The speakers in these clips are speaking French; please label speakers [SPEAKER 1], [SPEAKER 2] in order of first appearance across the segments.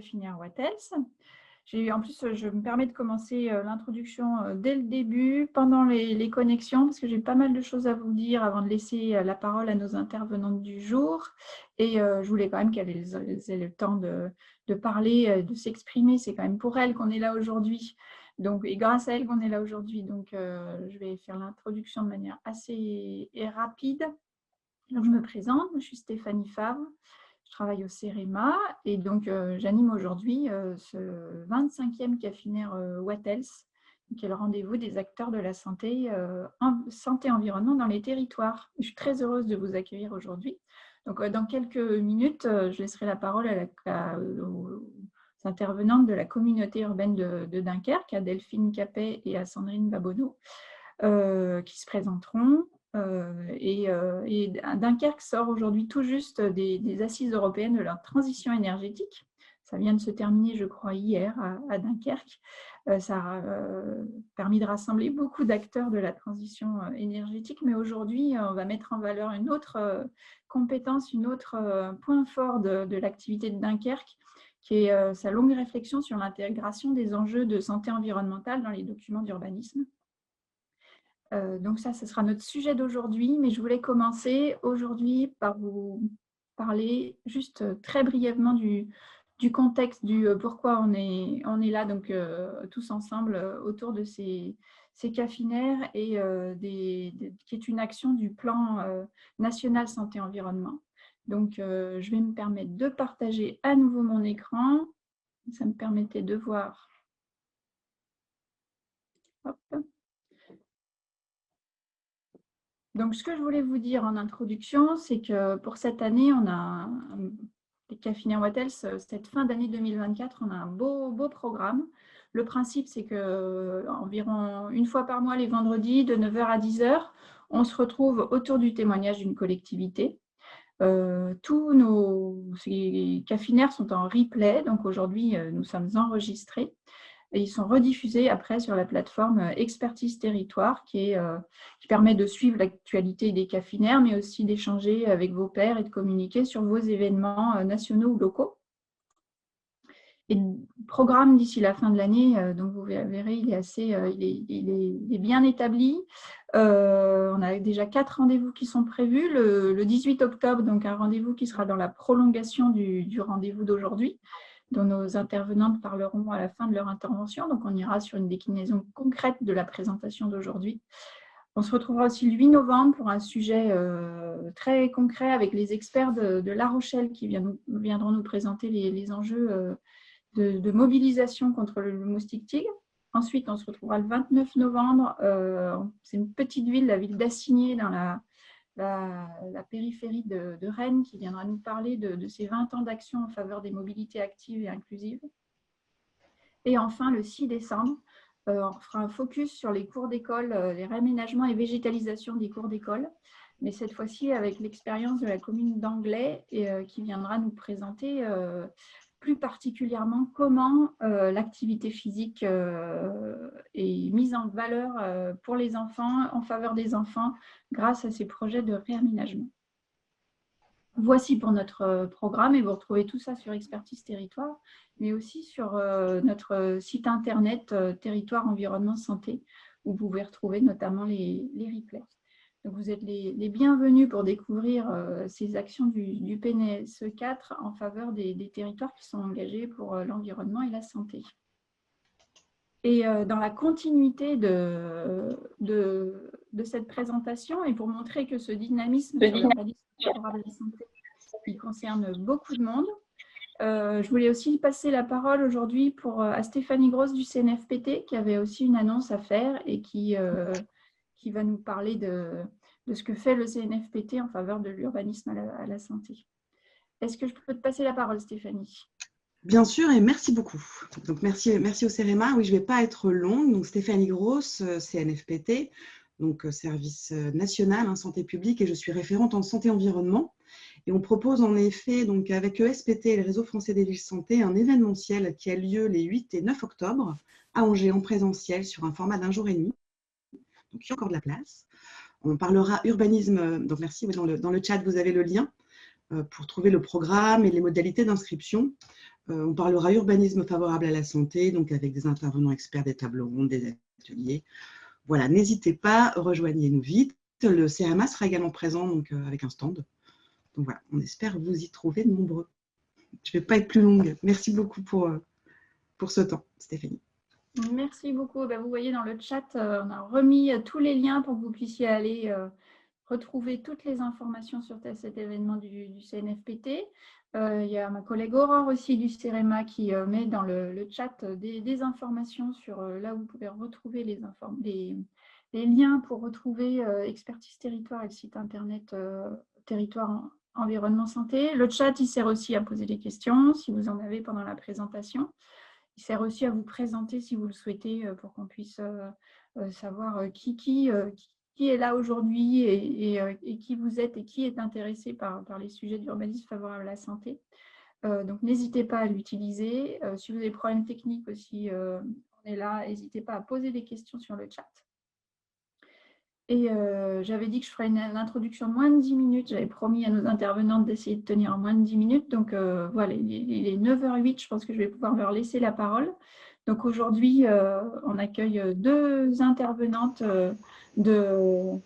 [SPEAKER 1] Caffinière Wattels. En plus, je me permets de commencer l'introduction dès le début, pendant les connexions, parce que j'ai pas mal de choses à vous dire avant de laisser la parole à nos intervenantes du jour. Et je voulais quand même qu'elles aient le temps de parler, de s'exprimer. C'est quand même pour elles qu'on est là aujourd'hui. Donc, et grâce à elles qu'on est là aujourd'hui. Donc, je vais faire l'introduction de manière assez rapide. Donc, je me présente, je suis Stéphanie Favre. Je travaille au CEREMA et donc j'anime aujourd'hui ce 25e Caffinaire Wattels, qui est le rendez-vous des acteurs de la santé, santé-environnement dans les territoires. Je suis très heureuse de vous accueillir aujourd'hui. Donc dans quelques minutes, je laisserai la parole aux intervenantes de la communauté urbaine de Dunkerque, à Delphine Capet et à Sandrine Babonneau, qui se présenteront. Et Dunkerque sort aujourd'hui tout juste des assises européennes de leur transition énergétique. Ça vient de se terminer, je crois, hier à Dunkerque. Ça a permis de rassembler beaucoup d'acteurs de la transition énergétique, mais aujourd'hui, on va mettre en valeur une autre compétence, un autre point fort de l'activité de Dunkerque, qui est sa longue réflexion sur l'intégration des enjeux de santé environnementale dans les documents d'urbanisme. Donc ça, ce sera notre sujet d'aujourd'hui, mais je voulais commencer aujourd'hui par vous parler juste très brièvement du contexte, du pourquoi on est là donc, tous ensemble autour de ces caffinaires et qui est une action du plan national santé-environnement. Donc, je vais me permettre de partager à nouveau mon écran. Ça me permettait de voir. Hop. Donc, ce que je voulais vous dire en introduction, c'est que pour cette année, on a les Caffinières Wattels, cette fin d'année 2024, on a un beau programme. Le principe, c'est qu'environ une fois par mois, les vendredis, de 9h à 10h, on se retrouve autour du témoignage d'une collectivité. Tous ces caffinaires sont en replay, donc aujourd'hui, nous sommes enregistrés. Et ils sont rediffusés après sur la plateforme Expertise Territoire qui permet de suivre l'actualité des caffinaires, mais aussi d'échanger avec vos pairs et de communiquer sur vos événements nationaux ou locaux. Et le programme d'ici la fin de l'année, donc vous verrez, il est bien établi. On a déjà 4 rendez-vous qui sont prévus. Le 18 octobre, donc un rendez-vous qui sera dans la prolongation du rendez-vous d'aujourd'hui, dont nos intervenantes parleront à la fin de leur intervention. Donc, on ira sur une déclinaison concrète de la présentation d'aujourd'hui. On se retrouvera aussi le 8 novembre pour un sujet très concret avec les experts de La Rochelle qui viendront nous présenter les enjeux de mobilisation contre le moustique tigre. Ensuite, on se retrouvera le 29 novembre. C'est une petite ville, la ville d'Assigné, dans la périphérie de Rennes, qui viendra nous parler de ses 20 ans d'action en faveur des mobilités actives et inclusives. Et enfin, le 6 décembre, on fera un focus sur les cours d'école, les réaménagements et végétalisation des cours d'école, mais cette fois-ci avec l'expérience de la commune d'Anglay qui viendra nous présenter plus particulièrement comment l'activité physique est mise en valeur pour les enfants, en faveur des enfants, grâce à ces projets de réaménagement. Voici pour notre programme et vous retrouvez tout ça sur Expertise Territoire, mais aussi sur notre site internet Territoire Environnement Santé, où vous pouvez retrouver notamment les replays. Donc, vous êtes les bienvenus pour découvrir ces actions du PNSE 4 en faveur des territoires qui sont engagés pour l'environnement et la santé. Et dans la continuité de cette présentation, et pour montrer que ce dynamisme sur l'urbanisme favorable à la santé, il concerne beaucoup de monde, je voulais aussi passer la parole aujourd'hui à Stéphanie Grosse du CNFPT, qui avait aussi une annonce à faire et qui va nous parler de ce que fait le CNFPT en faveur de l'urbanisme à la santé. Est-ce que je peux te passer la parole, Stéphanie ?
[SPEAKER 2] Bien sûr, et merci beaucoup. Donc, merci au CEREMA. Oui, je ne vais pas être longue. Donc, Stéphanie Grosse, CNFPT, donc service national en santé publique, et je suis référente en santé-environnement. Et on propose en effet, donc, avec ESPT et le Réseau français des villes santé, un événementiel qui a lieu les 8 et 9 octobre à Angers en présentiel sur un format d'1 jour et demi. Donc, il y a encore de la place. On parlera urbanisme. Donc, merci. Dans le chat, vous avez le lien pour trouver le programme et les modalités d'inscription. On parlera urbanisme favorable à la santé, donc avec des intervenants experts, des tables rondes, des ateliers. Voilà, n'hésitez pas, rejoignez-nous vite. Le CRMA sera également présent donc, avec un stand. Donc voilà, on espère vous y trouver nombreux. Je ne vais pas être plus longue. Merci beaucoup pour ce temps, Stéphanie.
[SPEAKER 1] Merci beaucoup. Vous voyez dans le chat, on a remis tous les liens pour que vous puissiez aller retrouver toutes les informations sur cet événement du CNFPT. Il y a ma collègue Aurore aussi du CEREMA qui met dans le chat des informations sur là où vous pouvez retrouver les liens pour retrouver Expertise Territoire et le site internet Territoire Environnement Santé. Le chat, il sert aussi à poser des questions si vous en avez pendant la présentation. Il sert aussi à vous présenter si vous le souhaitez pour qu'on puisse savoir qui est là aujourd'hui et qui vous êtes et qui est intéressé par les sujets d'urbanisme favorable à la santé. Donc, n'hésitez pas à l'utiliser. Si vous avez des problèmes techniques aussi, on est là. N'hésitez pas à poser des questions sur le chat. Et j'avais dit que je ferais une introduction de moins de 10 minutes. J'avais promis à nos intervenantes d'essayer de tenir en moins de 10 minutes. Donc, voilà, il est 9h08. Je pense que je vais pouvoir leur laisser la parole. Donc, aujourd'hui, on accueille 2 intervenantes de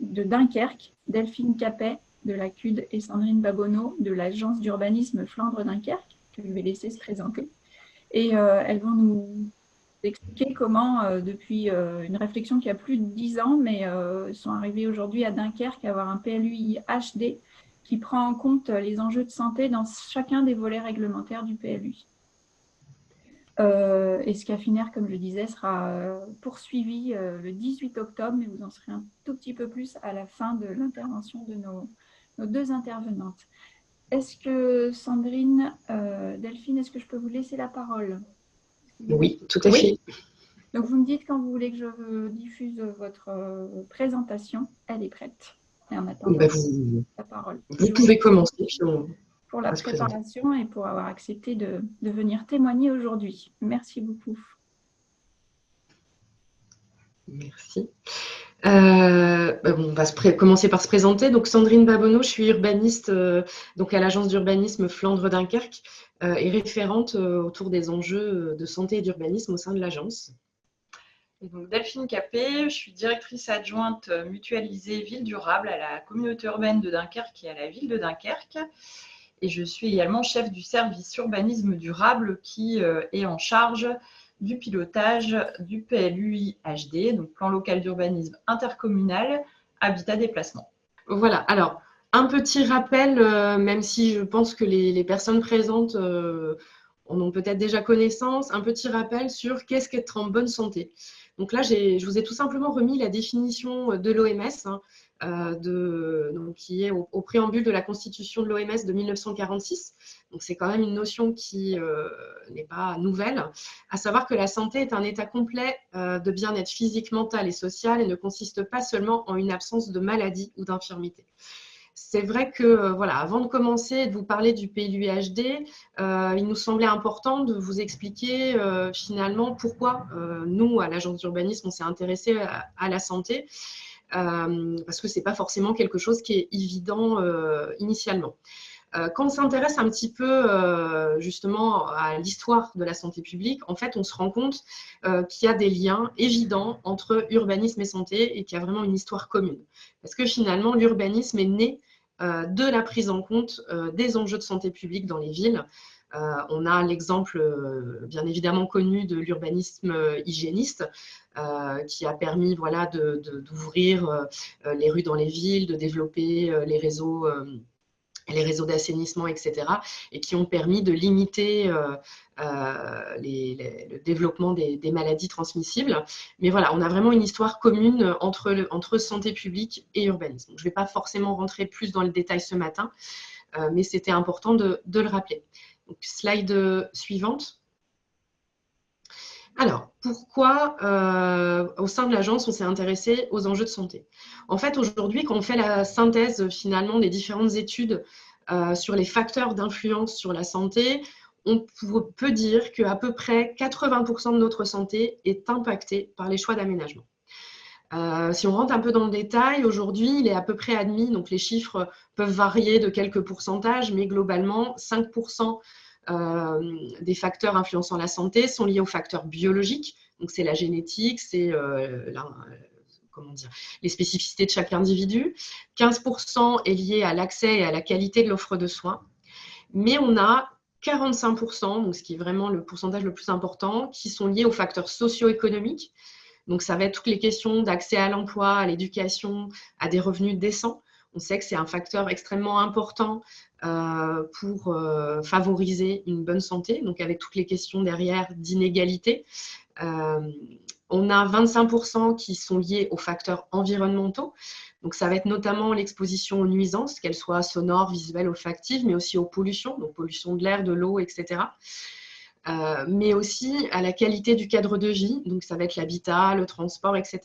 [SPEAKER 1] Dunkerque, Delphine Capet de la CUD et Sandrine Babonneau de l'Agence d'urbanisme Flandre-Dunkerque, que je vais laisser se présenter. Et elles vont nous expliquer comment, depuis une réflexion qui a plus de 10 ans, mais sont arrivés aujourd'hui à Dunkerque à avoir un PLUI HD qui prend en compte les enjeux de santé dans chacun des volets réglementaires du PLUI. Et ce Scafiner, comme je le disais, sera poursuivi le 18 octobre, mais vous en saurez un tout petit peu plus à la fin de l'intervention de nos 2 intervenantes. Est-ce que Sandrine, Delphine, est-ce que je peux vous laisser la parole?
[SPEAKER 3] Oui, tout à fait.
[SPEAKER 1] Donc, vous me dites quand vous voulez que je diffuse votre présentation. Elle est prête. Et en attendant, la parole.
[SPEAKER 3] Vous pouvez commencer.
[SPEAKER 1] Pour la préparation et pour avoir accepté de venir témoigner aujourd'hui. Merci beaucoup.
[SPEAKER 3] Merci. On va commencer par se présenter. Donc, Sandrine Babonneau, je suis urbaniste donc à l'agence d'urbanisme Flandre-Dunkerque et référente autour des enjeux de santé et d'urbanisme au sein de l'agence.
[SPEAKER 4] Et donc Delphine Capet, je suis directrice adjointe mutualisée ville durable à la communauté urbaine de Dunkerque et à la ville de Dunkerque. Et je suis également chef du service urbanisme durable qui est en charge du pilotage du PLUI HD, donc plan local d'urbanisme intercommunal, habitat déplacement.
[SPEAKER 3] Voilà, alors un petit rappel, même si je pense que les personnes présentes en ont peut-être déjà connaissance, un petit rappel sur qu'est-ce qu'être en bonne santé. Donc là, je vous ai tout simplement remis la définition de l'OMS, qui est au préambule de la Constitution de l'OMS de 1946. Donc c'est quand même une notion qui n'est pas nouvelle, à savoir que la santé est un état complet de bien-être physique, mental et social et ne consiste pas seulement en une absence de maladie ou d'infirmité. C'est vrai que, voilà, avant de commencer et de vous parler du PLUI HD, il nous semblait important de vous expliquer finalement pourquoi nous, à l'agence d'urbanisme, on s'est intéressé à la santé, parce que ce n'est pas forcément quelque chose qui est évident initialement. Quand on s'intéresse un petit peu justement à l'histoire de la santé publique, en fait, on se rend compte qu'il y a des liens évidents entre urbanisme et santé et qu'il y a vraiment une histoire commune. Parce que finalement, l'urbanisme est né de la prise en compte des enjeux de santé publique dans les villes. On a l'exemple bien évidemment connu de l'urbanisme hygiéniste qui a permis d'ouvrir les rues dans les villes, de développer les réseaux d'assainissement, etc., et qui ont permis de limiter le développement des maladies transmissibles. Mais voilà, on a vraiment une histoire commune entre santé publique et urbanisme. Je ne vais pas forcément rentrer plus dans le détail ce matin, mais c'était important de le rappeler. Donc, slide suivante. Alors, pourquoi au sein de l'agence, on s'est intéressé aux enjeux de santé? En fait, aujourd'hui, quand on fait la synthèse finalement des différentes études sur les facteurs d'influence sur la santé, on peut dire qu'à peu près 80% de notre santé est impactée par les choix d'aménagement. Si on rentre un peu dans le détail, aujourd'hui, il est à peu près admis, donc les chiffres peuvent varier de quelques pourcentages, mais globalement, 5% des facteurs influençant la santé sont liés aux facteurs biologiques. Donc, c'est la génétique, c'est les spécificités de chaque individu. 15% est lié à l'accès et à la qualité de l'offre de soins. Mais on a 45%, donc ce qui est vraiment le pourcentage le plus important, qui sont liés aux facteurs socio-économiques. Donc, ça va être toutes les questions d'accès à l'emploi, à l'éducation, à des revenus décents. On sait que c'est un facteur extrêmement important pour favoriser une bonne santé, donc avec toutes les questions derrière d'inégalité. On a 25% qui sont liés aux facteurs environnementaux. Donc, ça va être notamment l'exposition aux nuisances, qu'elles soient sonores, visuelles, olfactives, mais aussi aux pollutions, donc pollution de l'air, de l'eau, etc. Mais aussi à la qualité du cadre de vie, donc ça va être l'habitat, le transport, etc.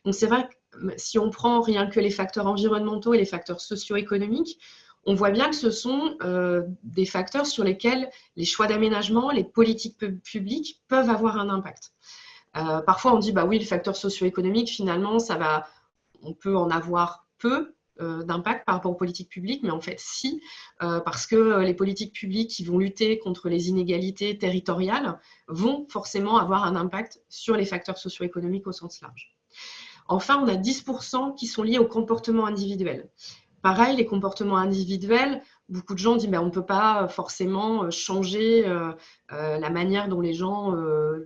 [SPEAKER 3] Donc, c'est vrai que si on prend rien que les facteurs environnementaux et les facteurs socio-économiques, on voit bien que ce sont des facteurs sur lesquels les choix d'aménagement, les politiques publiques peuvent avoir un impact. Parfois, on dit, bah oui, le facteur socio-économique, finalement, on peut en avoir peu d'impact par rapport aux politiques publiques, mais en fait, si, parce que les politiques publiques qui vont lutter contre les inégalités territoriales vont forcément avoir un impact sur les facteurs socio-économiques au sens large. Enfin, on a 10% qui sont liés au comportement individuel. Pareil, les comportements individuels, beaucoup de gens disent on ne peut pas forcément changer la manière dont les gens,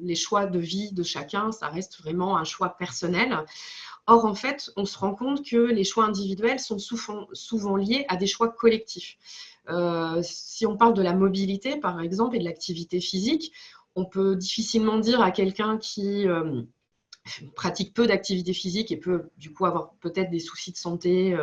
[SPEAKER 3] les choix de vie de chacun, ça reste vraiment un choix personnel. Or, en fait, on se rend compte que les choix individuels sont souvent liés à des choix collectifs. Si on parle de la mobilité, par exemple, et de l'activité physique, on peut difficilement dire à quelqu'un qui pratique peu d'activité physique et peut du coup avoir peut-être des soucis de santé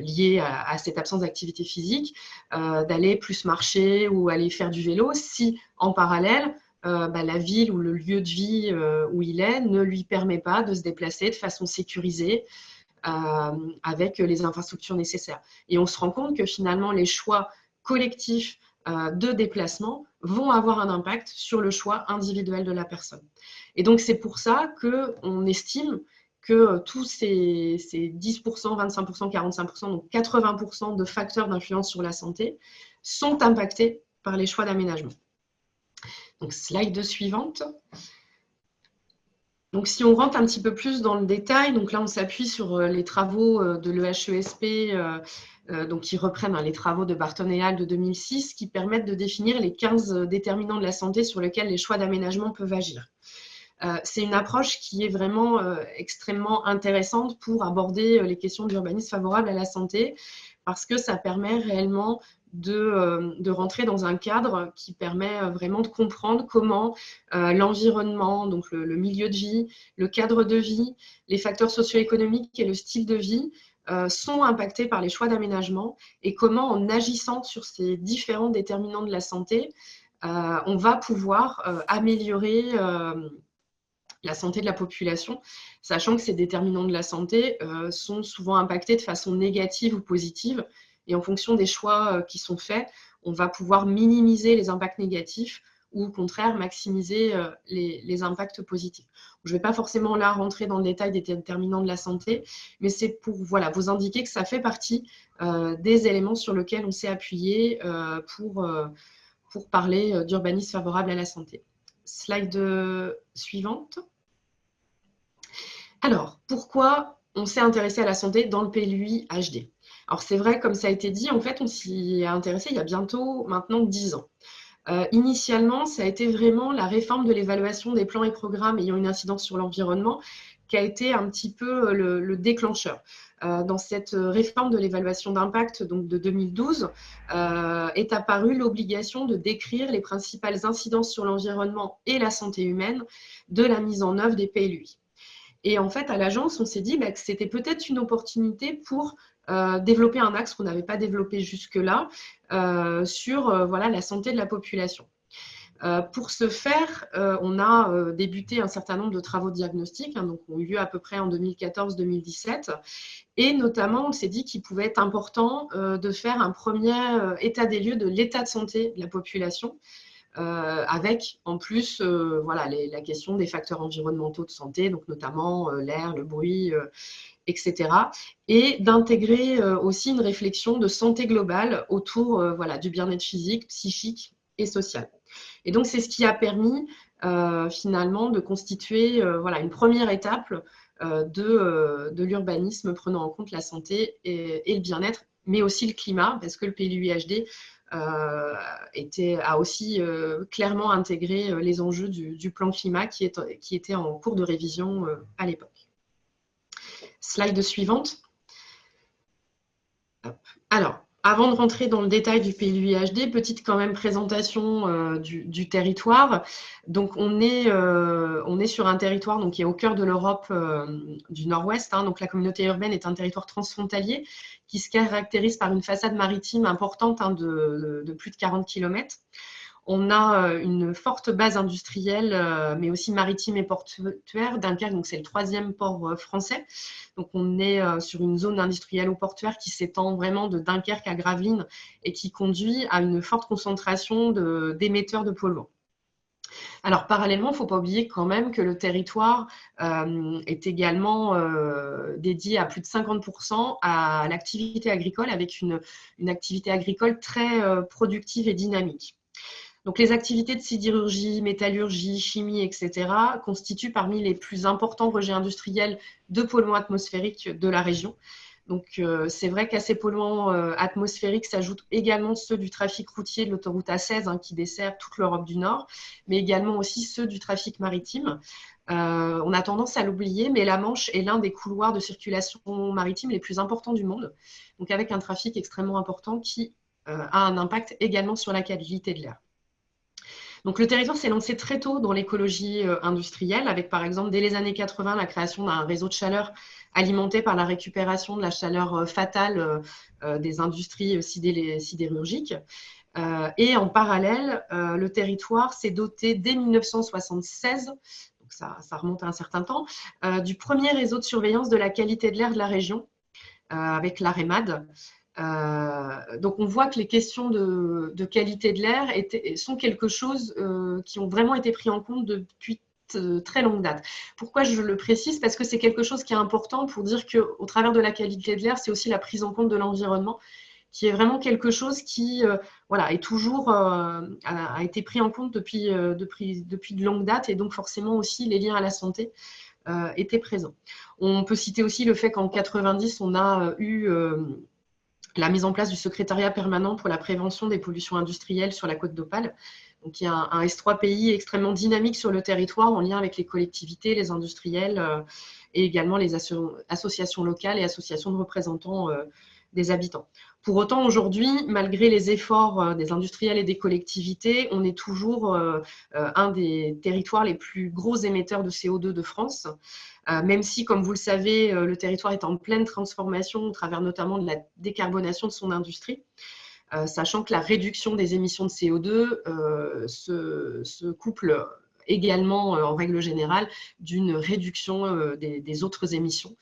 [SPEAKER 3] liés à cette absence d'activité physique, d'aller plus marcher ou aller faire du vélo, si en parallèle, la ville ou le lieu de vie où il est ne lui permet pas de se déplacer de façon sécurisée avec les infrastructures nécessaires. Et on se rend compte que finalement, les choix collectifs de déplacement vont avoir un impact sur le choix individuel de la personne. Et donc, c'est pour ça qu'on estime que tous ces 10%, 25%, 45%, donc 80% de facteurs d'influence sur la santé sont impactés par les choix d'aménagement. Donc, slide suivante. Donc, si on rentre un petit peu plus dans le détail, donc là, on s'appuie sur les travaux de l'EHESP, donc qui reprennent les travaux de Barton et al. De 2006, qui permettent de définir les 15 déterminants de la santé sur lesquels les choix d'aménagement peuvent agir. C'est une approche qui est vraiment extrêmement intéressante pour aborder les questions d'urbanisme favorable à la santé, parce que ça permet réellement de rentrer dans un cadre qui permet vraiment de comprendre comment l'environnement, donc le milieu de vie, le cadre de vie, les facteurs socio-économiques et le style de vie sont impactés par les choix d'aménagement, et comment, en agissant sur ces différents déterminants de la santé, on va pouvoir améliorer la santé de la population, sachant que ces déterminants de la santé sont souvent impactés de façon négative ou positive, et en fonction des choix qui sont faits, on va pouvoir minimiser les impacts négatifs ou au contraire maximiser les impacts positifs. Je ne vais pas forcément là rentrer dans le détail des déterminants de la santé, mais c'est pour vous indiquer que ça fait partie des éléments sur lesquels on s'est appuyé pour parler d'urbanisme favorable à la santé. Slide suivante. Alors, pourquoi on s'est intéressé à la santé dans le PLUI HD? Alors, c'est vrai, comme ça a été dit, en fait, on s'y est intéressé il y a bientôt maintenant 10 ans. Initialement, ça a été vraiment la réforme de l'évaluation des plans et programmes ayant une incidence sur l'environnement qui a été un petit peu le déclencheur. Dans cette réforme de l'évaluation d'impact donc de 2012, est apparue l'obligation de décrire les principales incidences sur l'environnement et la santé humaine de la mise en œuvre des PLUI. Et en fait, à l'agence, on s'est dit que c'était peut-être une opportunité pour développer un axe qu'on n'avait pas développé jusque-là sur la santé de la population. Pour ce faire, on a débuté un certain nombre de travaux diagnostiques, donc ont eu lieu à peu près en 2014-2017. Et notamment, on s'est dit qu'il pouvait être important de faire un premier état des lieux de l'état de santé de la population, avec en plus la question des facteurs environnementaux de santé, donc notamment l'air, le bruit etc. Et d'intégrer aussi une réflexion de santé globale autour du bien-être physique, psychique et social. Et donc, c'est ce qui a permis finalement de constituer une première étape de l'urbanisme prenant en compte la santé et le bien-être, mais aussi le climat, parce que le PLUiHD a aussi clairement intégré les enjeux du plan climat qui était en cours de révision à l'époque. Slide suivante. Hop. Alors, avant de rentrer dans le détail du PLUiHD, petite quand même présentation du territoire. Donc, on est sur un territoire qui est au cœur de l'Europe du Nord-Ouest. Donc, la communauté urbaine est un territoire transfrontalier qui se caractérise par une façade maritime importante de plus de 40 km. On a une forte base industrielle, mais aussi maritime et portuaire. Dunkerque, donc c'est le 3e port français. Donc on est sur une zone industrielle ou portuaire qui s'étend vraiment de Dunkerque à Gravelines et qui conduit à une forte concentration d'émetteurs de polluants. Alors parallèlement, il ne faut pas oublier quand même que le territoire est également dédié à plus de 50% à l'activité agricole, avec une activité agricole très productive et dynamique. Donc, les activités de sidérurgie, métallurgie, chimie, etc. constituent parmi les plus importants rejets industriels de polluants atmosphériques de la région. Donc, c'est vrai qu'à ces polluants atmosphériques s'ajoutent également ceux du trafic routier de l'autoroute A16 qui dessert toute l'Europe du Nord, mais également aussi ceux du trafic maritime. On a tendance à l'oublier, mais la Manche est l'un des couloirs de circulation maritime les plus importants du monde, donc avec un trafic extrêmement important qui a un impact également sur la qualité de l'air. Donc, le territoire s'est lancé très tôt dans l'écologie industrielle, avec par exemple dès les années 80 la création d'un réseau de chaleur alimenté par la récupération de la chaleur fatale des industries sidérurgiques. Et en parallèle, le territoire s'est doté dès 1976, donc ça remonte à un certain temps, du premier réseau de surveillance de la qualité de l'air de la région, avec l'AREMAD. Donc on voit que les questions de qualité de l'air sont quelque chose qui ont vraiment été pris en compte depuis très longue date. Pourquoi je le précise? Parce que c'est quelque chose qui est important pour dire qu'au travers de la qualité de l'air, c'est aussi la prise en compte de l'environnement, qui est vraiment quelque chose qui est toujours a été pris en compte depuis de longue date, et donc forcément aussi les liens à la santé étaient présents. On peut citer aussi le fait qu'en 90, on a eu la mise en place du secrétariat permanent pour la prévention des pollutions industrielles sur la côte d'Opale. Donc, il y a un S3PI extrêmement dynamique sur le territoire en lien avec les collectivités, les industriels et également les associations locales et associations de représentants des habitants. Pour autant, aujourd'hui, malgré les efforts des industriels et des collectivités, on est toujours un des territoires les plus gros émetteurs de CO2 de France. Même si, comme vous le savez, le territoire est en pleine transformation au travers notamment de la décarbonation de son industrie, sachant que la réduction des émissions de CO2 se couple également, en règle générale, d'une réduction des autres émissions,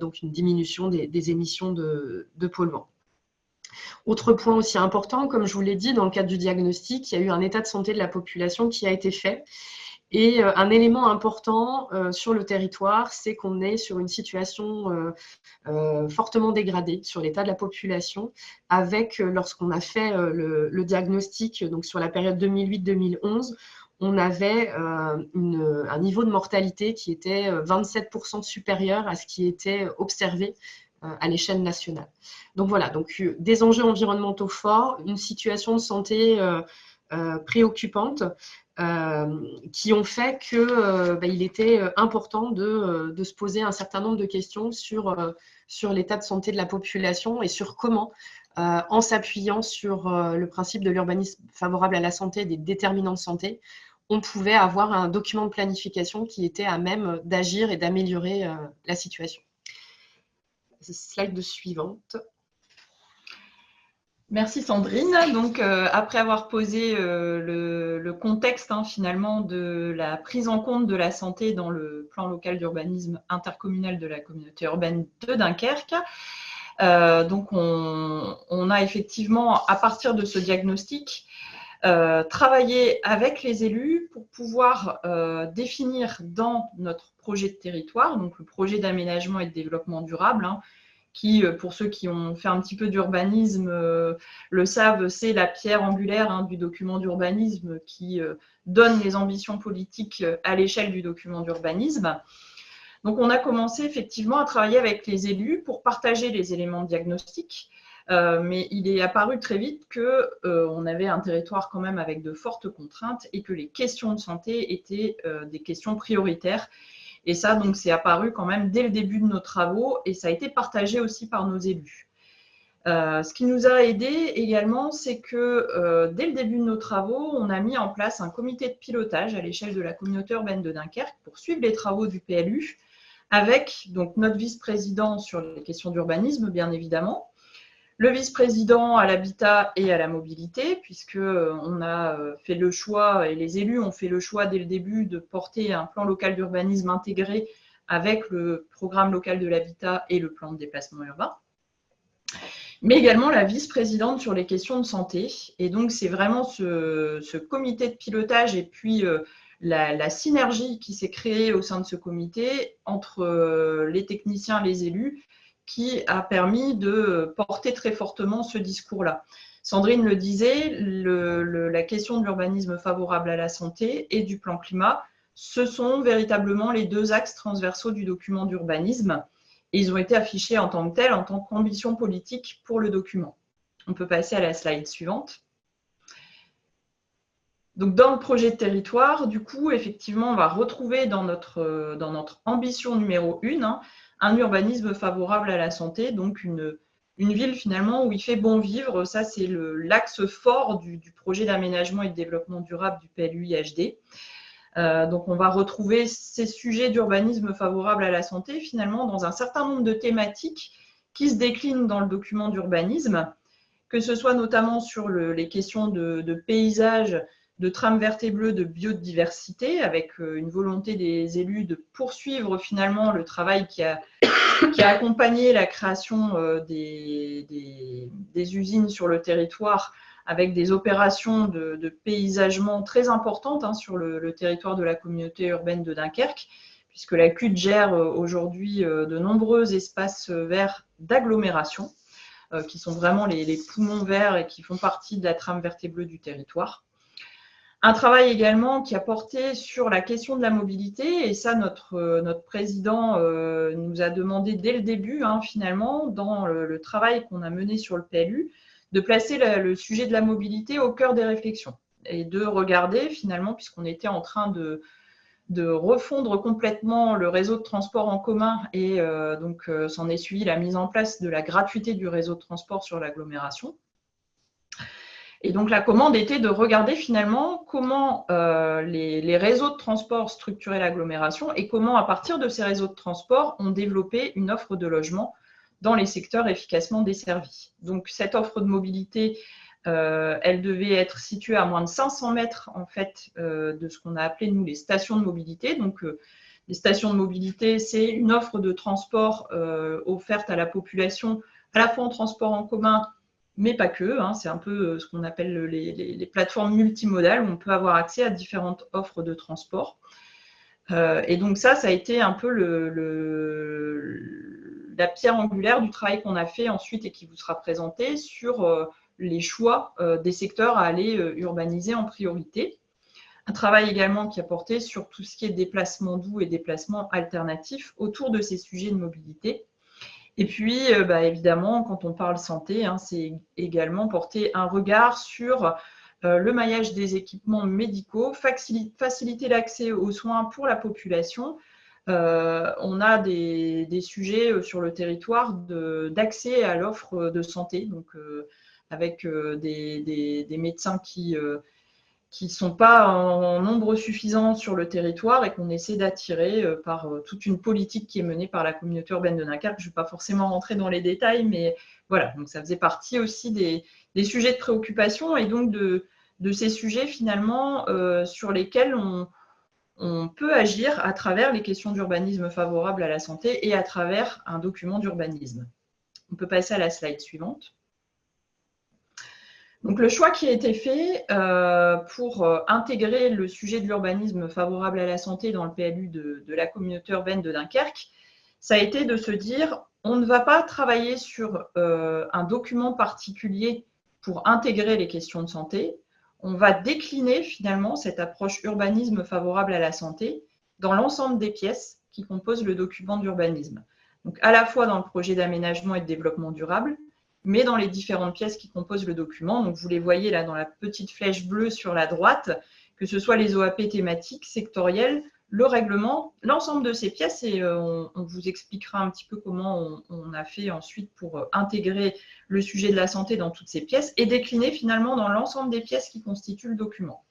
[SPEAKER 3] donc une diminution des émissions de polluants. Autre point aussi important, comme je vous l'ai dit, dans le cadre du diagnostic, il y a eu un état de santé de la population qui a été fait. Et un élément important sur le territoire, c'est qu'on est sur une situation fortement dégradée sur l'état de la population, avec, lorsqu'on a fait le diagnostic, donc sur la période 2008-2011, on avait un niveau de mortalité qui était 27% supérieur à ce qui était observé à l'échelle nationale. Donc voilà, donc des enjeux environnementaux forts, une situation de santé préoccupante, qui ont fait qu'il était important de se poser un certain nombre de questions sur l'état de santé de la population et sur comment, en s'appuyant sur le principe de l'urbanisme favorable à la santé et des déterminants de santé, on pouvait avoir un document de planification qui était à même d'agir et d'améliorer la situation. Slide suivante.
[SPEAKER 4] Merci Sandrine. Donc, après avoir posé le contexte finalement de la prise en compte de la santé dans le plan local d'urbanisme intercommunal de la communauté urbaine de Dunkerque, donc on a effectivement, à partir de ce diagnostic, travailler avec les élus pour pouvoir définir dans notre projet de territoire, donc le projet d'aménagement et de développement durable, hein, qui, pour ceux qui ont fait un petit peu d'urbanisme, le savent, c'est la pierre angulaire hein, du document d'urbanisme qui donne les ambitions politiques à l'échelle du document d'urbanisme. Donc, on a commencé effectivement à travailler avec les élus pour partager les éléments de diagnostic, mais il est apparu très vite qu'on avait un territoire quand même avec de fortes contraintes et que les questions de santé étaient des questions prioritaires. Et ça, donc, c'est apparu quand même dès le début de nos travaux et ça a été partagé aussi par nos élus. Ce qui nous a aidé également, c'est que dès le début de nos travaux, on a mis en place un comité de pilotage à l'échelle de la communauté urbaine de Dunkerque pour suivre les travaux du PLU, avec donc, notre vice-président sur les questions d'urbanisme, bien évidemment, le vice-président à l'habitat et à la mobilité, puisqu'on a fait le choix, et les élus ont fait le choix dès le début de porter un plan local d'urbanisme intégré avec le programme local de l'habitat et le plan de déplacement urbain, mais également la vice-présidente sur les questions de santé. Et donc, c'est vraiment ce comité de pilotage et puis la synergie qui s'est créée au sein de ce comité entre les techniciens, les élus, qui a permis de porter très fortement ce discours-là. Sandrine le disait, la question de l'urbanisme favorable à la santé et du plan climat, ce sont véritablement les deux axes transversaux du document d'urbanisme. Et ils ont été affichés en tant que tels, en tant qu'ambition politique pour le document. On peut passer à la slide suivante. Donc, dans le projet de territoire, du coup, effectivement, on va retrouver dans notre ambition numéro 1, hein, un urbanisme favorable à la santé, donc une ville finalement où il fait bon vivre. Ça, c'est l'axe fort du projet d'aménagement et de développement durable du PLU-IHD. Donc, on va retrouver ces sujets d'urbanisme favorable à la santé finalement dans un certain nombre de thématiques qui se déclinent dans le document d'urbanisme, que ce soit notamment sur les questions de paysage, de trame verte et bleue, de biodiversité, avec une volonté des élus de poursuivre finalement le travail qui a accompagné la création des usines sur le territoire, avec des opérations de paysagement très importantes hein, sur le territoire de la communauté urbaine de Dunkerque, puisque la CUD gère aujourd'hui de nombreux espaces verts d'agglomération, qui sont vraiment les poumons verts et qui font partie de la trame verte et bleue du territoire. Un travail également qui a porté sur la question de la mobilité, et ça, notre président nous a demandé dès le début, hein, finalement, dans le travail qu'on a mené sur le PLU, de placer le sujet de la mobilité au cœur des réflexions et de regarder, finalement, puisqu'on était en train de refondre complètement le réseau de transport en commun et donc s'en est suivi la mise en place de la gratuité du réseau de transport sur l'agglomération. Et donc, la commande était de regarder finalement comment les réseaux de transport structuraient l'agglomération et comment, à partir de ces réseaux de transport, on développait une offre de logement dans les secteurs efficacement desservis. Donc, cette offre de mobilité, elle devait être située à moins de 500 mètres en fait, de ce qu'on a appelé, nous, les stations de mobilité. Donc, les stations de mobilité, c'est une offre de transport offerte à la population, à la fois en transport en commun, mais pas que, hein, c'est un peu ce qu'on appelle les plateformes multimodales où on peut avoir accès à différentes offres de transport. Et donc ça a été un peu la pierre angulaire du travail qu'on a fait ensuite et qui vous sera présenté sur les choix des secteurs à aller urbaniser en priorité. Un travail également qui a porté sur tout ce qui est déplacement doux et déplacement alternatif autour de ces sujets de mobilité. Et puis, évidemment, quand on parle santé, hein, c'est également porter un regard sur le maillage des équipements médicaux, faciliter l'accès aux soins pour la population. On a des sujets sur le territoire d'accès à l'offre de santé, donc avec des médecins qui ne sont pas en nombre suffisant sur le territoire et qu'on essaie d'attirer par toute une politique qui est menée par la communauté urbaine de Dunkerque. Je ne vais pas forcément rentrer dans les détails, mais voilà, donc ça faisait partie aussi des sujets de préoccupation et donc de ces sujets finalement sur lesquels on peut agir à travers les questions d'urbanisme favorable à la santé et à travers un document d'urbanisme. On peut passer à la slide suivante. Donc, le choix qui a été fait pour intégrer le sujet de l'urbanisme favorable à la santé dans le PLU de la communauté urbaine de Dunkerque, ça a été de se dire, on ne va pas travailler sur un document particulier pour intégrer les questions de santé, on va décliner finalement cette approche urbanisme favorable à la santé dans l'ensemble des pièces qui composent le document d'urbanisme. Donc, à la fois dans le projet d'aménagement et de développement durable, mais dans les différentes pièces qui composent le document. Donc, vous les voyez là dans la petite flèche bleue sur la droite, que ce soit les OAP thématiques, sectorielles, le règlement, l'ensemble de ces pièces, et on vous expliquera un petit peu comment on a fait ensuite pour intégrer le sujet de la santé dans toutes ces pièces et décliner finalement dans l'ensemble des pièces qui constituent le document.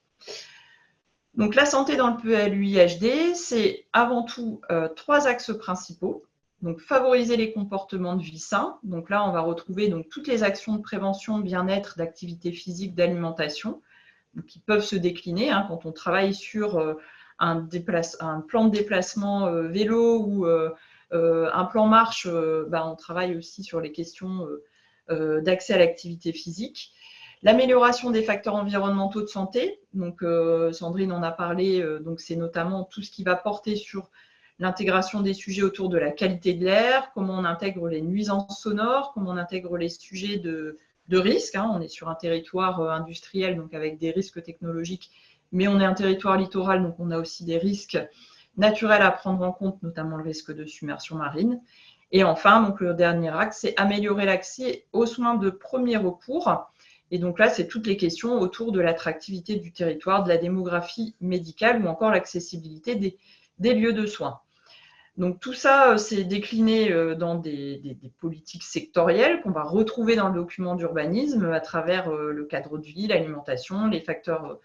[SPEAKER 4] Donc, la santé dans le PLU-IHD, c'est avant tout 3 axes principaux. Donc, favoriser les comportements de vie sains. Donc là, on va retrouver donc, toutes les actions de prévention, bien-être, d'activité physique, d'alimentation, qui peuvent se décliner quand on travaille sur un plan de déplacement vélo ou un plan marche. On travaille aussi sur les questions d'accès à l'activité physique. L'amélioration des facteurs environnementaux de santé. Donc, Sandrine en a parlé. Donc, c'est notamment tout ce qui va porter sur l'intégration des sujets autour de la qualité de l'air, comment on intègre les nuisances sonores, comment on intègre les sujets de risques. On est sur un territoire industriel, donc avec des risques technologiques, mais on est un territoire littoral, donc on a aussi des risques naturels à prendre en compte, notamment le risque de submersion marine. Et enfin, donc le dernier axe, c'est améliorer l'accès aux soins de premier recours. Et donc là, c'est toutes les questions autour de l'attractivité du territoire, de la démographie médicale ou encore l'accessibilité des lieux de soins. Donc tout ça, c'est décliné dans des politiques sectorielles qu'on va retrouver dans le document d'urbanisme à travers le cadre de vie, l'alimentation, les facteurs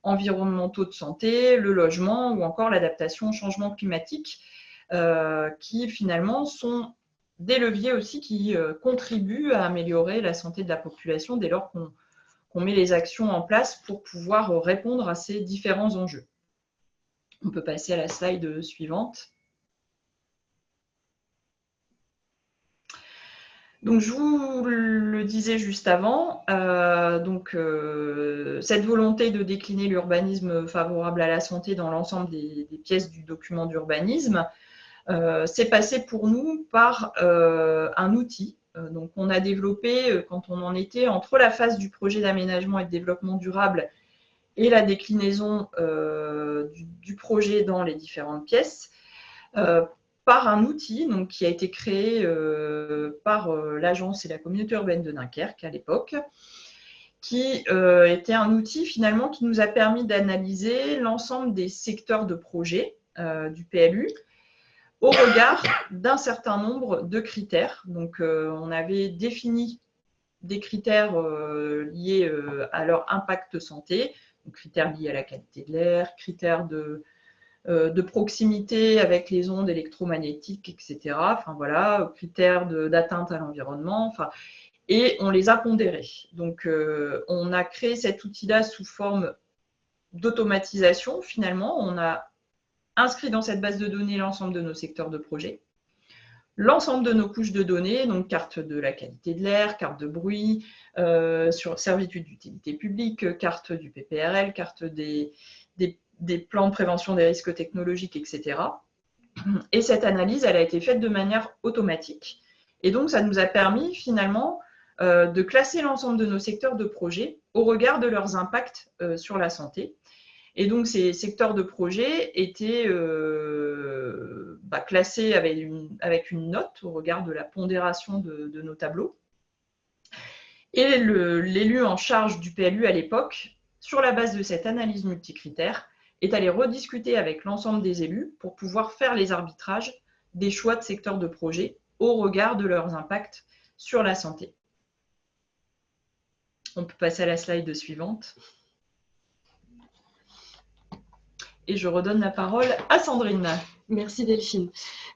[SPEAKER 4] environnementaux de santé, le logement ou encore l'adaptation au changement climatique, qui finalement sont des leviers aussi qui contribuent à améliorer la santé de la population dès lors qu'on met les actions en place pour pouvoir répondre à ces différents enjeux. On peut passer à la slide suivante. Donc, je vous le disais juste avant, cette volonté de décliner l'urbanisme favorable à la santé dans l'ensemble des pièces du document d'urbanisme, c'est passé pour nous par un outil. Donc, on a développé, quand on en était entre la phase du projet d'aménagement et de développement durable et la déclinaison du projet dans les différentes pièces, par un outil donc, qui a été créé par l'agence et la communauté urbaine de Dunkerque à l'époque, qui était un outil finalement qui nous a permis d'analyser l'ensemble des secteurs de projet du PLU au regard d'un certain nombre de critères. Donc, on avait défini des critères liés à leur impact santé, donc critères liés à la qualité de l'air, critères de proximité avec les ondes électromagnétiques, etc. Enfin voilà, critères d'atteinte à l'environnement. Et on les a pondérés. Donc, on a créé cet outil-là sous forme d'automatisation. Finalement, on a inscrit dans cette base de données l'ensemble de nos secteurs de projet, l'ensemble de nos couches de données, donc carte de la qualité de l'air, carte de bruit, sur servitude d'utilité publique, carte du PPRL, carte des plans de prévention des risques technologiques, etc. Et cette analyse, elle a été faite de manière automatique. Et donc, ça nous a permis finalement de classer l'ensemble de nos secteurs de projet au regard de leurs impacts sur la santé. Et donc, ces secteurs de projet étaient classés avec une note au regard de la pondération de nos tableaux. Et l'élu en charge du PLU à l'époque, sur la base de cette analyse multicritère, est allé rediscuter avec l'ensemble des élus pour pouvoir faire les arbitrages des choix de secteurs de projet au regard de leurs impacts sur la santé. On peut passer à la slide suivante. Et je redonne la parole à Sandrine.
[SPEAKER 3] Merci Delphine.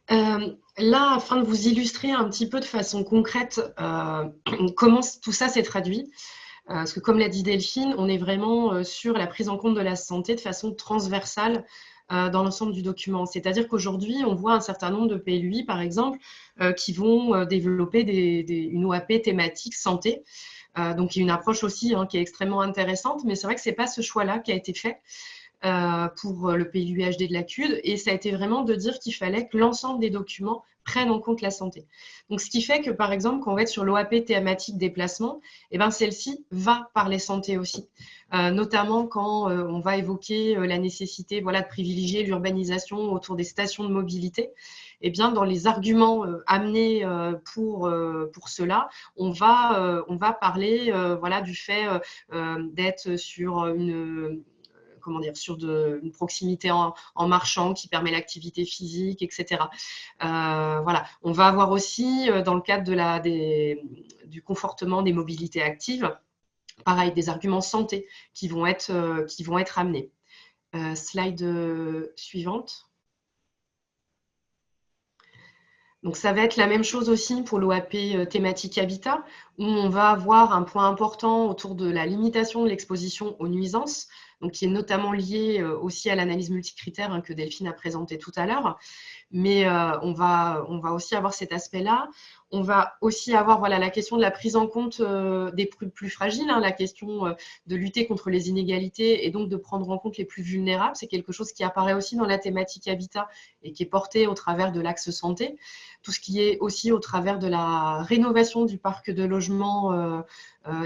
[SPEAKER 3] Là, afin de vous illustrer un petit peu de façon concrète comment tout ça s'est traduit, parce que comme l'a dit Delphine, on est vraiment sur la prise en compte de la santé de façon transversale dans l'ensemble du document. C'est-à-dire qu'aujourd'hui, on voit un certain nombre de PLUI, par exemple, qui vont développer une OAP thématique santé. Donc, il y a une approche aussi qui est extrêmement intéressante, mais c'est vrai que ce n'est pas ce choix-là qui a été fait pour le PLUI-HD de la CUD, et ça a été vraiment de dire qu'il fallait que l'ensemble des documents prennent en compte la santé. Donc, ce qui fait que, par exemple, quand on va être sur l'OAP thématique déplacement, eh ben, celle-ci va parler santé aussi, notamment quand on va évoquer la nécessité de privilégier l'urbanisation autour des stations de mobilité. Eh bien, dans les arguments amenés pour cela, on va parler du fait d'être sur une proximité en marchant qui permet l'activité physique, etc. On va avoir aussi, dans le cadre du confortement des mobilités actives, pareil, des arguments santé qui vont être amenés. Slide suivante. Donc, ça va être la même chose aussi pour l'OAP thématique habitat, où on va avoir un point important autour de la limitation de l'exposition aux nuisances, donc qui est notamment lié aussi à l'analyse multicritère que Delphine a présenté tout à l'heure. Mais on va aussi avoir cet aspect-là. On va aussi avoir la question de la prise en compte des plus fragiles, la question de lutter contre les inégalités et donc de prendre en compte les plus vulnérables. C'est quelque chose qui apparaît aussi dans la thématique habitat et qui est porté au travers de l'axe santé. Tout ce qui est aussi au travers de la rénovation du parc de logement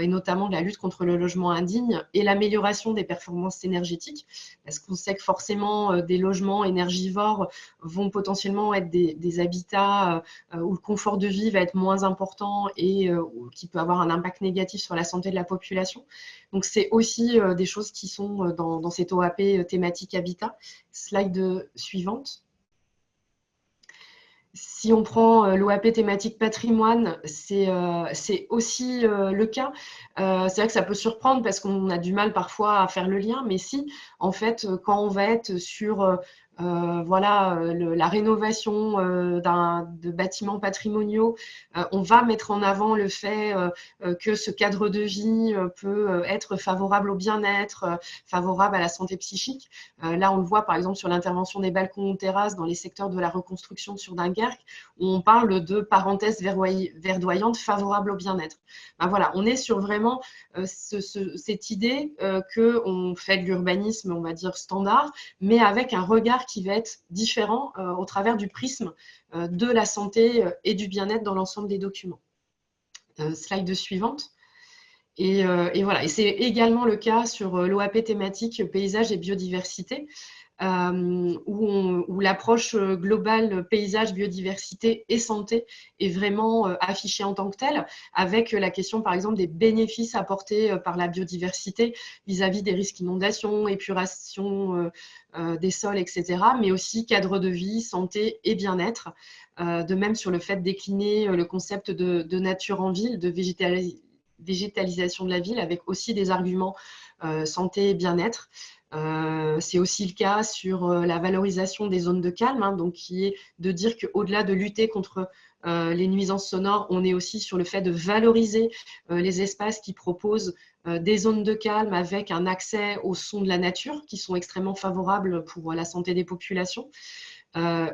[SPEAKER 3] et notamment de la lutte contre le logement indigne et l'amélioration des performances énergétiques, parce qu'on sait que forcément des logements énergivores vont potentiellement être des habitats où le confort de vie va être moins important et qui peut avoir un impact négatif sur la santé de la population. Donc, c'est aussi des choses qui sont dans cette OAP thématique habitat. Slide suivante. Si on prend l'OAP thématique patrimoine, c'est aussi le cas. C'est vrai que ça peut surprendre parce qu'on a du mal parfois à faire le lien, mais si, en fait, quand on va être sur la rénovation de bâtiments patrimoniaux, on va mettre en avant le fait que ce cadre de vie peut être favorable au bien-être, favorable à la santé psychique. Là, on le voit par exemple sur l'intervention des balcons ou terrasses dans les secteurs de la reconstruction sur Dunkerque, où on parle de parenthèses verdoyantes favorables au bien-être. Ben voilà, on est sur vraiment cette idée qu'on fait de l'urbanisme, on va dire standard, mais avec un regard qui va être différent au travers du prisme de la santé et du bien-être dans l'ensemble des documents. Slide suivante. Et voilà, et c'est également le cas sur l'OAP thématique paysage et biodiversité, où l'approche globale paysage, biodiversité et santé est vraiment affichée en tant que telle, avec la question par exemple des bénéfices apportés par la biodiversité vis-à-vis des risques d'inondation, épuration des sols, etc., mais aussi cadre de vie, santé et bien-être. De même sur le fait de décliner le concept de nature en ville, de végétalisation de la ville, avec aussi des arguments santé et bien-être. C'est aussi le cas sur la valorisation des zones de calme, donc qui est de dire qu'au-delà de lutter contre les nuisances sonores, on est aussi sur le fait de valoriser les espaces qui proposent des zones de calme avec un accès aux sons de la nature qui sont extrêmement favorables pour la santé des populations.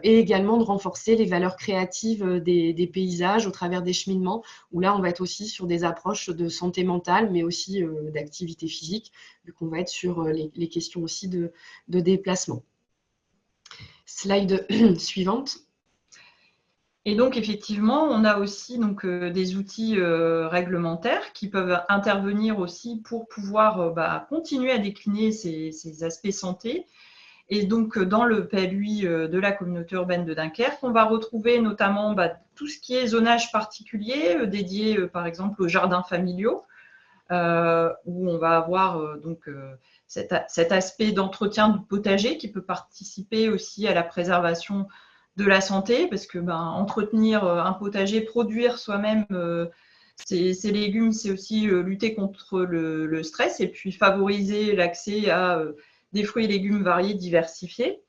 [SPEAKER 3] Et également de renforcer les valeurs créatives des paysages au travers des cheminements, où là, on va être aussi sur des approches de santé mentale, mais aussi d'activité physique, vu qu'on va être sur les questions aussi de déplacement. Slide suivante.
[SPEAKER 4] Et donc, effectivement, on a aussi donc, des outils réglementaires qui peuvent intervenir aussi pour pouvoir continuer à décliner ces aspects santé. Et donc, dans le PLUI de la communauté urbaine de Dunkerque, on va retrouver notamment tout ce qui est zonage particulier dédié, par exemple, aux jardins familiaux, où on va avoir cet aspect d'entretien du potager qui peut participer aussi à la préservation de la santé, parce que entretenir un potager, produire soi-même ces légumes, c'est aussi lutter contre le stress et puis favoriser l'accès à des fruits et légumes variés, diversifiés.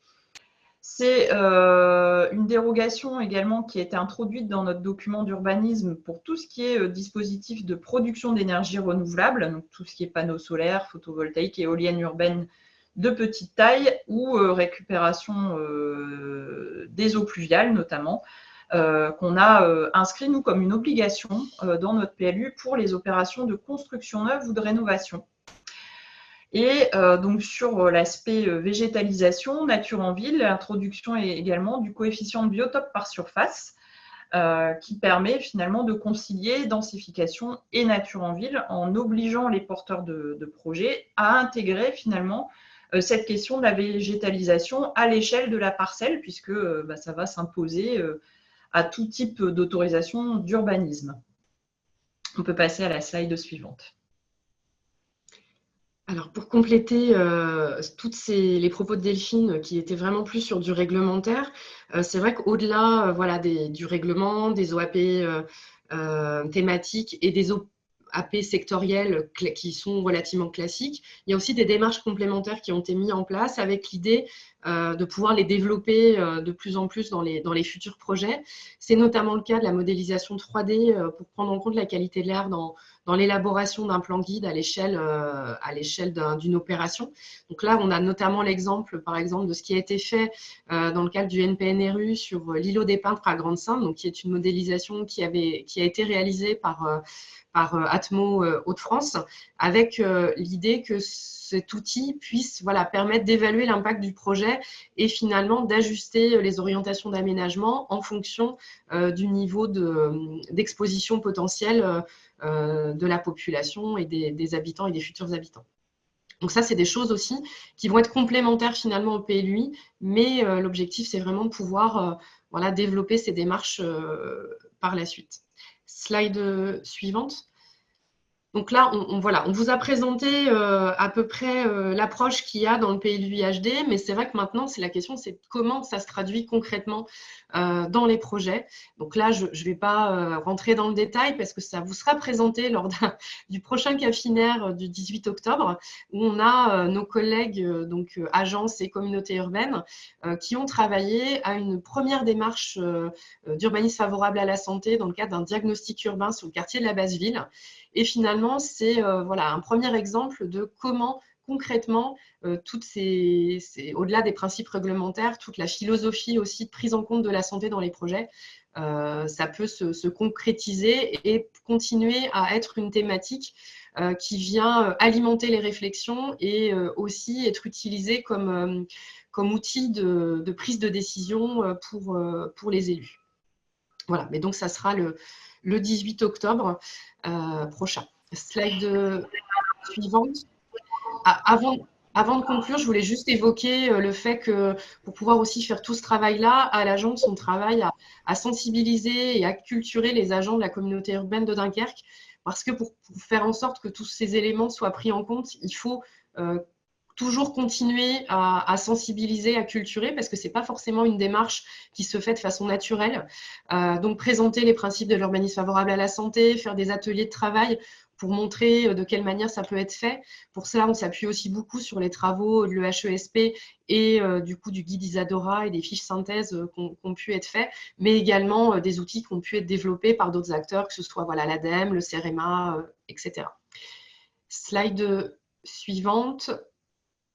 [SPEAKER 4] C'est une dérogation également qui a été introduite dans notre document d'urbanisme pour tout ce qui est dispositif de production d'énergie renouvelable, donc tout ce qui est panneaux solaires, photovoltaïques, éoliennes urbaines de petite taille ou récupération des eaux pluviales notamment, qu'on a inscrit, nous, comme une obligation dans notre PLU pour les opérations de construction neuve ou de rénovation. Et donc sur l'aspect végétalisation, nature en ville, l'introduction également du coefficient de biotope par surface, qui permet finalement de concilier densification et nature en ville en obligeant les porteurs de projets à intégrer finalement cette question de la végétalisation à l'échelle de la parcelle, puisque ça va s'imposer à tout type d'autorisation d'urbanisme. On peut passer à la slide suivante.
[SPEAKER 3] Alors, pour compléter les propos de Delphine qui étaient vraiment plus sur du réglementaire, c'est vrai qu'au-delà du règlement, des OAP thématiques et des OAP sectorielles qui sont relativement classiques, il y a aussi des démarches complémentaires qui ont été mises en place avec l'idée de pouvoir les développer de plus en plus dans les futurs projets. C'est notamment le cas de la modélisation 3D pour prendre en compte la qualité de l'air dans l'élaboration d'un plan guide à l'échelle d'une opération. Donc là, on a notamment l'exemple, par exemple, de ce qui a été fait dans le cadre du NPNRU sur l'îlot des Peintres à Grande-Synthe, donc qui est une modélisation qui a été réalisée par Atmo Hauts-de-France, avec l'idée que cet outil puisse permettre d'évaluer l'impact du projet et finalement d'ajuster les orientations d'aménagement en fonction du niveau d'exposition potentielle de la population et des habitants et des futurs habitants. Donc ça, c'est des choses aussi qui vont être complémentaires finalement au PLUI, mais l'objectif, c'est vraiment de pouvoir développer ces démarches par la suite. Slide suivante. Donc là, on vous a présenté à peu près l'approche qu'il y a dans le PLUI HD, mais c'est vrai que maintenant, la question, c'est comment ça se traduit concrètement dans les projets. Donc là, je ne vais pas rentrer dans le détail parce que ça vous sera présenté lors du prochain CAFINER du 18 octobre, où on a nos collègues, agences et communautés urbaines, qui ont travaillé à une première démarche d'urbanisme favorable à la santé dans le cadre d'un diagnostic urbain sur le quartier de la Basse-Ville. Et finalement, c'est un premier exemple de comment concrètement, au-delà des principes réglementaires, toute la philosophie aussi de prise en compte de la santé dans les projets, ça peut se concrétiser et continuer à être une thématique qui vient alimenter les réflexions et aussi être utilisée comme outil de prise de décision pour les élus. Voilà, mais donc ça sera le 18 octobre prochain. Slide suivante. Avant de conclure, je voulais juste évoquer le fait que pour pouvoir aussi faire tout ce travail-là, à l'agence, on travaille à sensibiliser et à culturer les agents de la communauté urbaine de Dunkerque, parce que pour faire en sorte que tous ces éléments soient pris en compte, il faut toujours continuer à sensibiliser, à culturer, parce que ce n'est pas forcément une démarche qui se fait de façon naturelle. Donc, présenter les principes de l'urbanisme favorable à la santé, faire des ateliers de travail pour montrer de quelle manière ça peut être fait. Pour cela, on s'appuie aussi beaucoup sur les travaux de l'EHESP et du guide Isadora et des fiches synthèses qui ont pu être faits, mais également des outils qui ont pu être développés par d'autres acteurs, que ce soit l'ADEME, le CEREMA, etc. Slide suivante.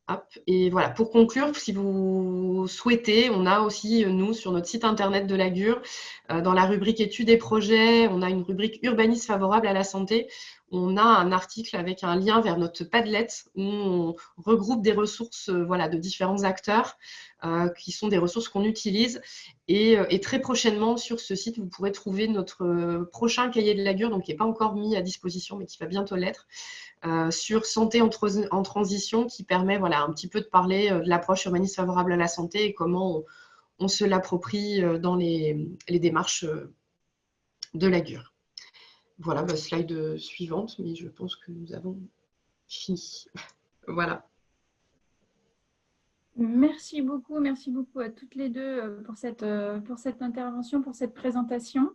[SPEAKER 3] Hop. Et voilà, pour conclure, si vous souhaitez, on a aussi, nous, sur notre site internet de l'AGUR, dans la rubrique études et projets, on a une rubrique urbanisme favorable à la santé. On a un article avec un lien vers notre Padlet où on regroupe des ressources de différents acteurs qui sont des ressources qu'on utilise. Et très prochainement, sur ce site, vous pourrez trouver notre prochain cahier de l'AGUR, donc qui n'est pas encore mis à disposition, mais qui va bientôt l'être, sur santé en transition, qui permet un petit peu de parler de l'approche urbaniste favorable à la santé et comment on se l'approprie dans les démarches de l'AGUR. Voilà, slide suivante, mais je pense que nous avons fini. Voilà.
[SPEAKER 1] Merci beaucoup à toutes les deux pour cette intervention, pour cette présentation.